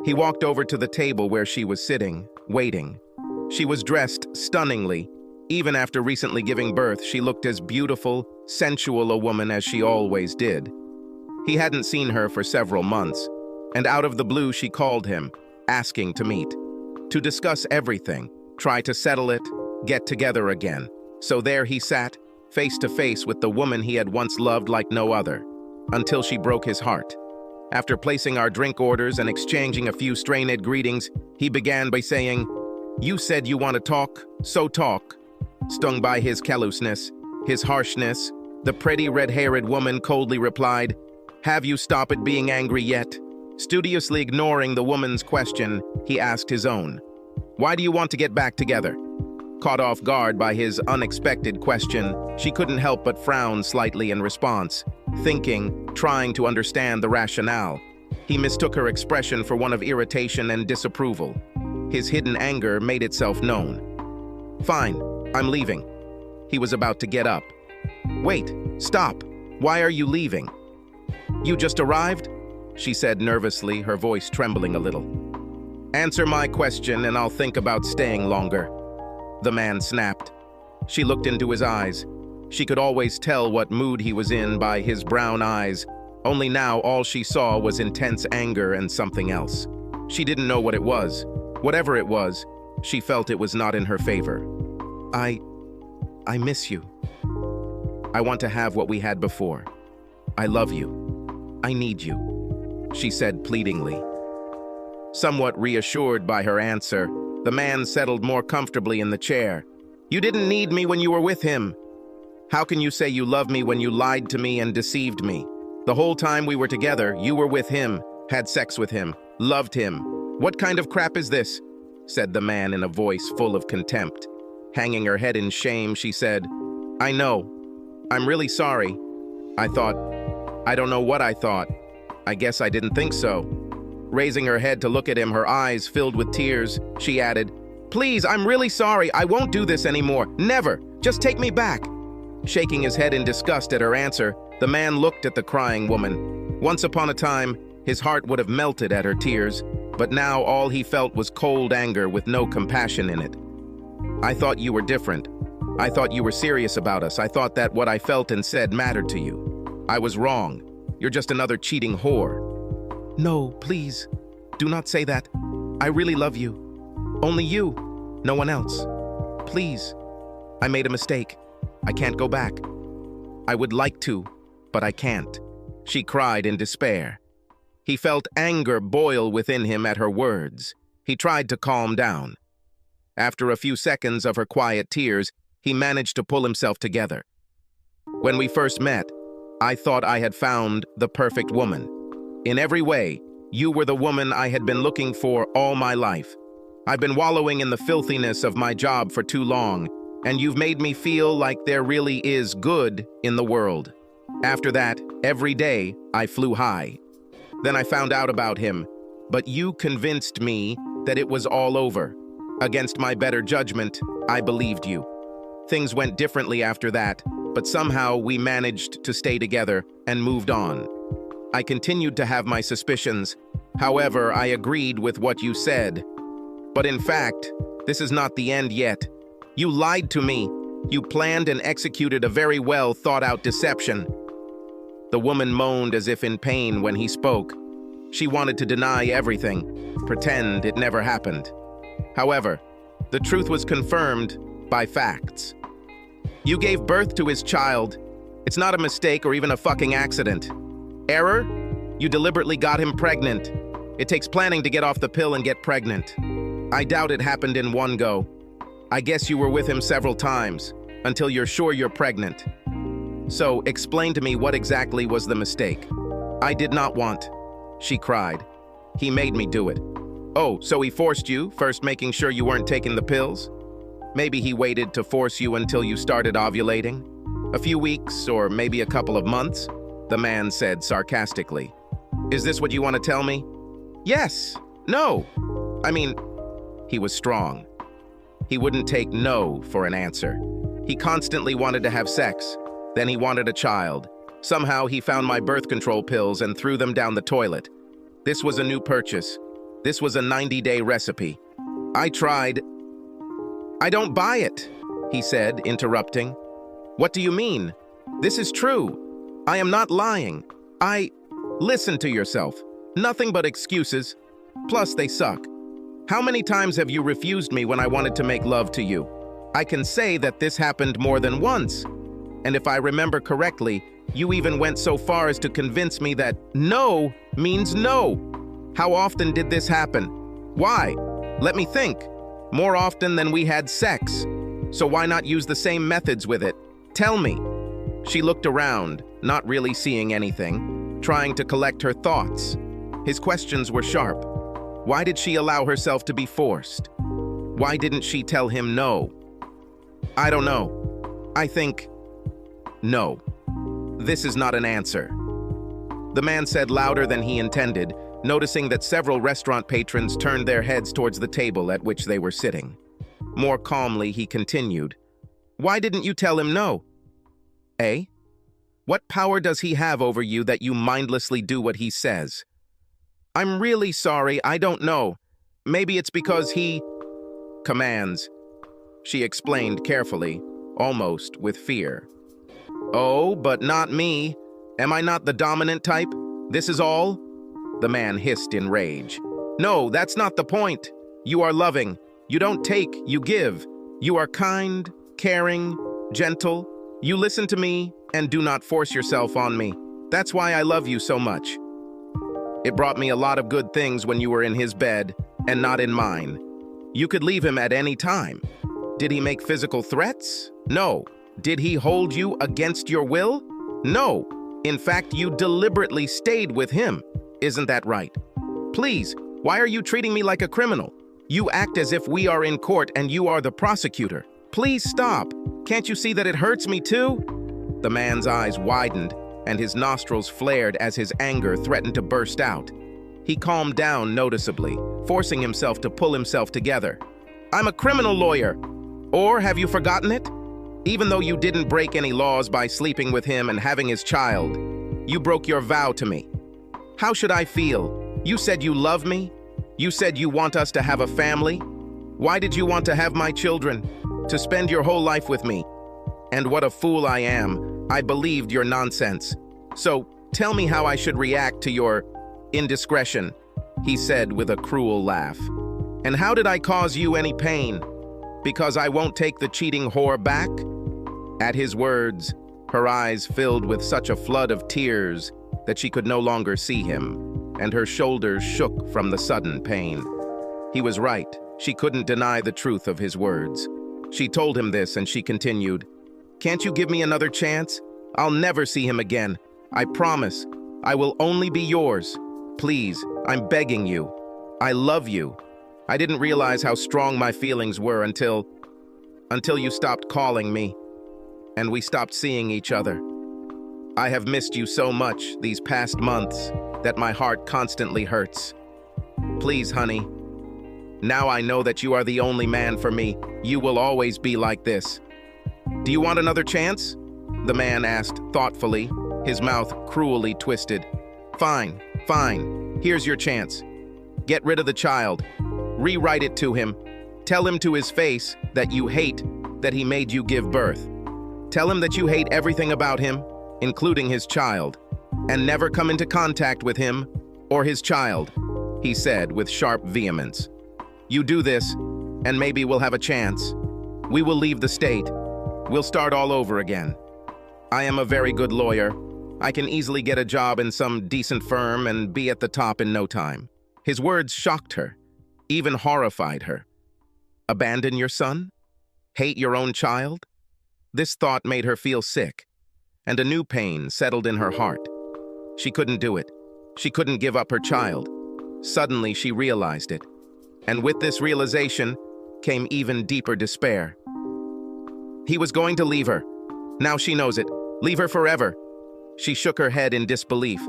He walked over to the table where she was sitting, waiting. She was dressed stunningly. Even after recently giving birth, she looked as beautiful, sensual a woman as she always did. He hadn't seen her for several months, and out of the blue she called him, asking to meet, to discuss everything, try to settle it, get together again. So there he sat, face to face with the woman he had once loved like no other, until she broke his heart. After placing our drink orders and exchanging a few strained greetings, he began by saying, "You said you want to talk, so talk." Stung by his callousness, his harshness, the pretty red-haired woman coldly replied, "Have you stopped being angry yet?" Studiously ignoring the woman's question, he asked his own, "Why do you want to get back together?" Caught off guard by his unexpected question, she couldn't help but frown slightly in response, thinking, trying to understand the rationale. He mistook her expression for one of irritation and disapproval. His hidden anger made itself known. "Fine, I'm leaving." He was about to get up. "Wait, stop. Why are you leaving?" "You just arrived?" she said nervously, her voice trembling a little. "Answer my question and I'll think about staying longer," the man snapped. She looked into his eyes. She could always tell what mood he was in by his brown eyes, only now all she saw was intense anger and something else. She didn't know what it was. Whatever it was, she felt it was not in her favor. I miss you. I want to have what we had before. I love you. I need you," she said pleadingly. Somewhat reassured by her answer, the man settled more comfortably in the chair. "You didn't need me when you were with him. How can you say you love me when you lied to me and deceived me? The whole time we were together, you were with him, had sex with him, loved him. What kind of crap is this?" said the man in a voice full of contempt. Hanging her head in shame, she said, "I know. I'm really sorry. I don't know what I thought. I guess I didn't think so." Raising her head to look at him, her eyes filled with tears, she added, "Please, I'm really sorry. I won't do this anymore. Never. Just take me back." Shaking his head in disgust at her answer, the man looked at the crying woman. Once upon a time, his heart would have melted at her tears, but now all he felt was cold anger with no compassion in it. "I thought you were different. I thought you were serious about us. I thought that what I felt and said mattered to you. I was wrong. You're just another cheating whore." "No, please. Do not say that. I really love you. Only you. No one else. Please. I made a mistake. I can't go back. I would like to, but I can't," she cried in despair. He felt anger boil within him at her words. He tried to calm down. After a few seconds of her quiet tears, he managed to pull himself together. "When we first met, I thought I had found the perfect woman. In every way, you were the woman I had been looking for all my life. I've been wallowing in the filthiness of my job for too long, and you've made me feel like there really is good in the world. After that, every day, I flew high. Then I found out about him, but you convinced me that it was all over. Against my better judgment, I believed you. Things went differently after that, but somehow we managed to stay together and moved on. I continued to have my suspicions. However, I agreed with what you said. But in fact, this is not the end yet. You lied to me. You planned and executed a very well thought-out deception." The woman moaned as if in pain when he spoke. She wanted to deny everything, pretend it never happened. However, the truth was confirmed by facts. You gave birth to his child. It's not a mistake or even a fucking accident. Error? You deliberately got him pregnant. It takes planning to get off the pill and get pregnant. I doubt it happened in one go. I guess you were with him several times, until you're sure you're pregnant. So, explain to me what exactly was the mistake. I did not want, she cried. He made me do it. Oh, so he forced you, first making sure you weren't taking the pills? Maybe he waited to force you until you started ovulating? A few weeks, or maybe a couple of months? The man said sarcastically. Is this what you want to tell me? Yes. No. He was strong. He wouldn't take no for an answer. He constantly wanted to have sex. Then he wanted a child. Somehow he found my birth control pills and threw them down the toilet. This was a new purchase. This was a 90-day recipe. I tried. I don't buy it, he said, interrupting. What do you mean? This is true. I am not lying. Listen to yourself. Nothing but excuses. Plus, they suck. How many times have you refused me when I wanted to make love to you? I can say that this happened more than once. And if I remember correctly, you even went so far as to convince me that no means no. How often did this happen? Why? Let me think. More often than we had sex. So why not use the same methods with it? Tell me. She looked around, not really seeing anything, trying to collect her thoughts. His questions were sharp. Why did she allow herself to be forced? Why didn't she tell him no? I don't know. I think, no. This is not an answer. The man said louder than he intended, noticing that several restaurant patrons turned their heads towards the table at which they were sitting. More calmly, he continued, Why didn't you tell him no? Eh? What power does he have over you that you mindlessly do what he says? I'm really sorry, I don't know. Maybe it's because he commands. She explained carefully, almost with fear. Oh, but not me. Am I not the dominant type? This is all? The man hissed in rage. No, that's not the point. You are loving. You don't take, you give. You are kind, caring, gentle. You listen to me and do not force yourself on me. That's why I love you so much. It brought me a lot of good things when you were in his bed and not in mine. You could leave him at any time. Did he make physical threats? No. Did he hold you against your will? No. In fact, you deliberately stayed with him. Isn't that right? Please, why are you treating me like a criminal? You act as if we are in court and you are the prosecutor. Please stop. Can't you see that it hurts me too? The man's eyes widened and his nostrils flared as his anger threatened to burst out. He calmed down noticeably, forcing himself to pull himself together. I'm a criminal lawyer. Or have you forgotten it? Even though you didn't break any laws by sleeping with him and having his child, you broke your vow to me. How should I feel? You said you love me? You said you want us to have a family? Why did you want to have my children? To spend your whole life with me? And what a fool I am. I believed your nonsense. So, tell me how I should react to your indiscretion, he said with a cruel laugh. And how did I cause you any pain? Because I won't take the cheating whore back? At his words, her eyes filled with such a flood of tears that she could no longer see him, and her shoulders shook from the sudden pain. He was right. She couldn't deny the truth of his words. She told him this, and she continued, Can't you give me another chance? I'll never see him again. I promise. I will only be yours. Please, I'm begging you. I love you. I didn't realize how strong my feelings were until you stopped calling me, and we stopped seeing each other. I have missed you so much these past months that my heart constantly hurts. Please, honey. Now I know that you are the only man for me. You will always be like this. Do you want another chance? The man asked thoughtfully, his mouth cruelly twisted. Fine, fine. Here's your chance. Get rid of the child. Rewrite it to him. Tell him to his face that you hate that he made you give birth. Tell him that you hate everything about him, including his child, and never come into contact with him or his child, he said with sharp vehemence. You do this, and maybe we'll have a chance. We will leave the state. We'll start all over again. I am a very good lawyer. I can easily get a job in some decent firm and be at the top in no time. His words shocked her, even horrified her. Abandon your son? Hate your own child? This thought made her feel sick, and a new pain settled in her heart. She couldn't do it. She couldn't give up her child. Suddenly, she realized it. And with this realization came even deeper despair. He was going to leave her. Now she knows it. Leave her forever. She shook her head in disbelief.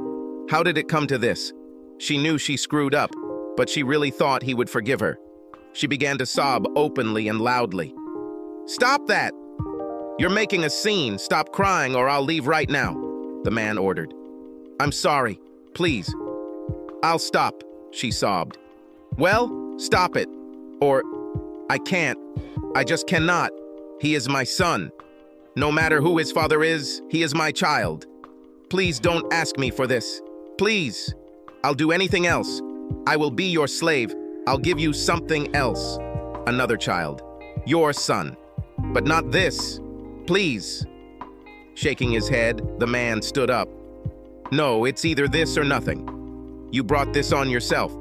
How did it come to this? She knew she screwed up, but she really thought he would forgive her. She began to sob openly and loudly. Stop that! You're making a scene. Stop crying or I'll leave right now, the man ordered. I'm sorry. Please. I'll stop, she sobbed. Well, stop it. Or, I can't. I just cannot. He is my son. No matter who his father is, he is my child. Please don't ask me for this. Please. I'll do anything else. I will be your slave. I'll give you something else. Another child. Your son. But not this. Please. Shaking his head, the man stood up. No, it's either this or nothing. You brought this on yourself.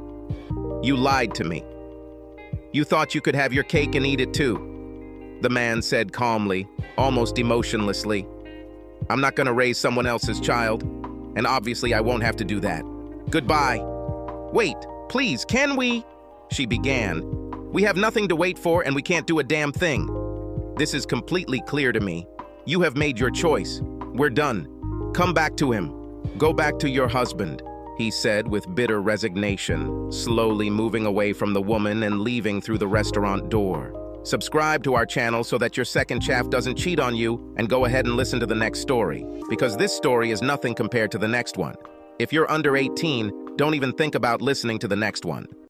You lied to me. You thought you could have your cake and eat it too. The man said calmly, almost emotionlessly. I'm not gonna raise someone else's child, and obviously I won't have to do that. Goodbye. Wait, please, can we? She began. We have nothing to wait for and we can't do a damn thing. This is completely clear to me. You have made your choice. We're done. Come back to him. Go back to your husband, he said with bitter resignation, slowly moving away from the woman and leaving through the restaurant door. Subscribe to our channel so that your second chaff doesn't cheat on you, and go ahead and listen to the next story, because this story is nothing compared to the next one. If you're under 18, don't even think about listening to the next one.